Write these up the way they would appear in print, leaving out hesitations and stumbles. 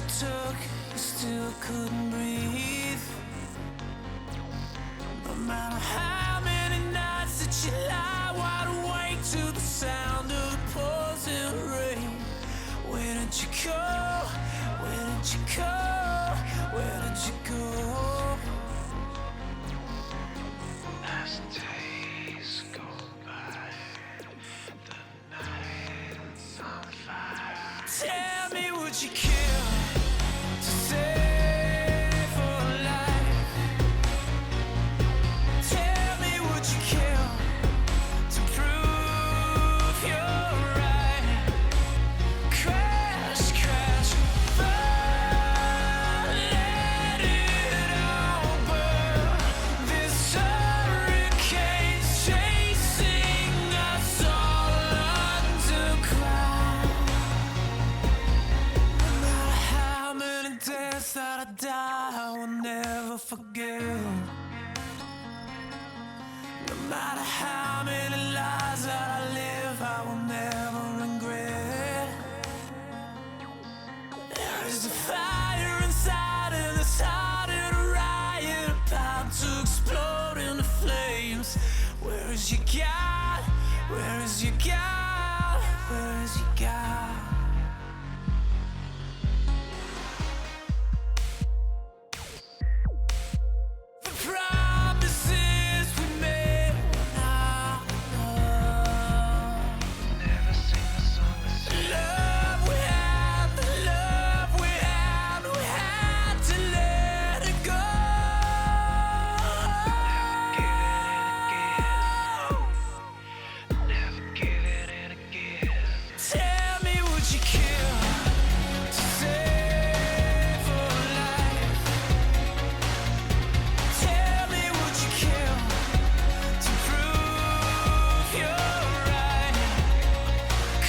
you took, you still couldn't breathe. No matter how many nights that you lie wide awake to the sound of the pouring rain. Where did you go? Where did you go? Where did you go? As days go by, the night's on fire. Tell me, would you kill to save a life? Tell me, would you kill to prove you're right? Crash, crash, burn, let it all burn. This hurricane's chasing us all underground. No matter how many days that I die, I will never forget. No matter how many lies that I live, I will never regret. There is a fire inside and it's harder to riot, about to explode into flames. Where is your God? Where is your God? Where is your God? The promises we made were not enough. Never sing the song the same. Love we had, the love we had to let it go. Never give it in again. Tell me, would you kill to save a life? Tell me, would you kill to prove you're right?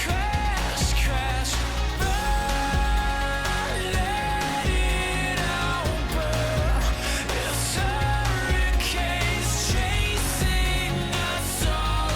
Crash, crash, burn, let it all burn. This hurricane's chasing us all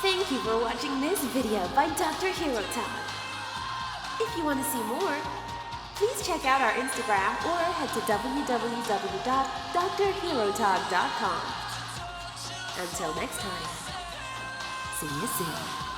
Thank you for watching this video by Dr. Hirotag. If you want to see more, please check out our Instagram or head to www.drhirotag.com. Until next time, see you soon.